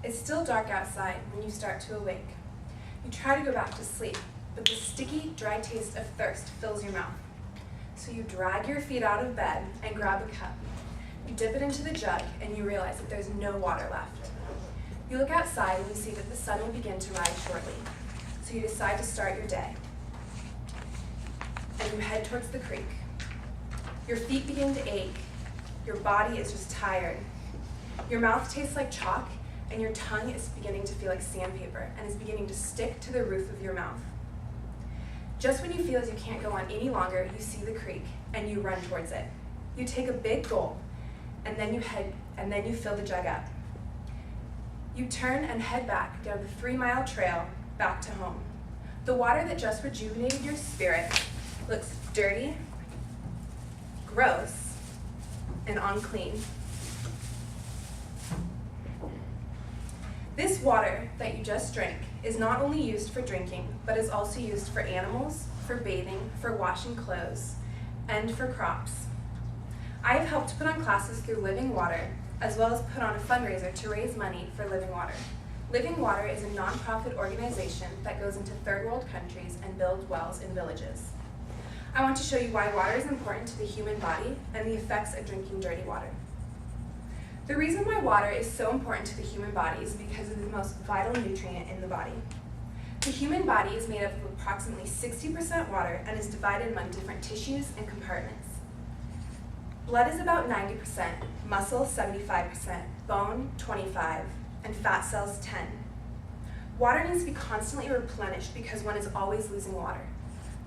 It's still dark outside when you start to awake. You try to go back to sleep, but the sticky, dry taste of thirst fills your mouth. So you drag your feet out of bed and grab a cup. You dip it into the jug and you realize that there's no water left. You look outside and you see that the sun will begin to rise shortly. So you decide to start your day. And you head towards the creek. Your feet begin to ache. Your body is just tired. Your mouth tastes like chalk, and your tongue is beginning to feel like sandpaper and is beginning to stick to the roof of your mouth. Just when you feel as you can't go on any longer, you see the creek and you run towards it. You take a big gulp, and then you fill the jug up. You turn and head back down the 3-mile trail back to home. The water that just rejuvenated your spirit looks dirty, gross, and unclean. This water that you just drank is not only used for drinking, but is also used for animals, for bathing, for washing clothes, and for crops. I have helped put on classes through Living Water, as well as put on a fundraiser to raise money for Living Water. Living Water is a nonprofit organization that goes into third world countries and builds wells in villages. I want to show you why water is important to the human body and the effects of drinking dirty water. The reason why water is so important to the human body is because it is the most vital nutrient in the body. The human body is made up of approximately 60% water and is divided among different tissues and compartments. Blood is about 90%, muscle 75%, bone 25%, and fat cells 10%. Water needs to be constantly replenished because one is always losing water.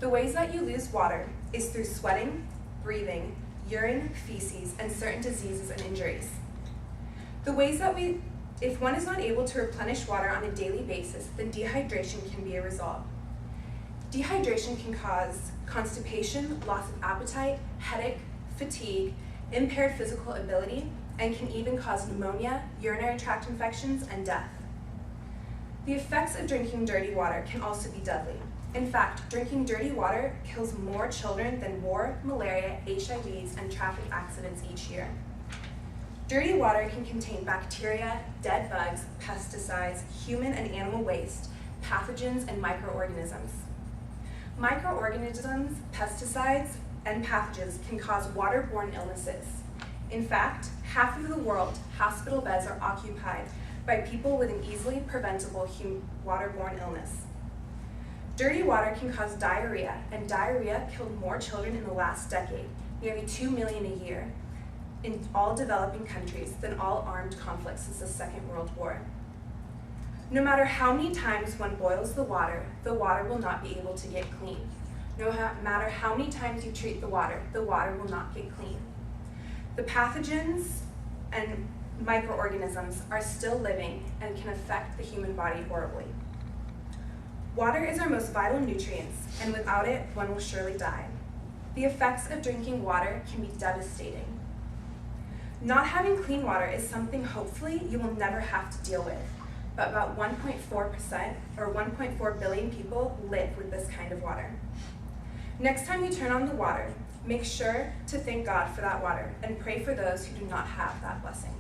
The ways that you lose water is through sweating, breathing, urine, feces, and certain diseases and injuries. The ways that if one is not able to replenish water on a daily basis, then dehydration can be a result. Dehydration can cause constipation, loss of appetite, headache, fatigue, impaired physical ability, and can even cause pneumonia, urinary tract infections, and death. The effects of drinking dirty water can also be deadly. In fact, drinking dirty water kills more children than war, malaria, HIVs, and traffic accidents each year. Dirty water can contain bacteria, dead bugs, pesticides, human and animal waste, pathogens, and microorganisms. Microorganisms, pesticides, and pathogens can cause waterborne illnesses. In fact, half of the world hospital beds are occupied by people with an easily preventable waterborne illness. Dirty water can cause diarrhea, and diarrhea killed more children in the last decade, nearly 2 million a year, in all developing countries than all armed conflicts since the Second World War. No matter how many times one boils the water will not be able to get clean. No matter how many times you treat the water will not get clean. The pathogens and microorganisms are still living and can affect the human body horribly. Water is our most vital nutrients, and without it, one will surely die. The effects of drinking water can be devastating. Not having clean water is something hopefully you will never have to deal with, but about 1.4% or 1.4 billion people live with this kind of water. Next time you turn on the water, make sure to thank God for that water and pray for those who do not have that blessing.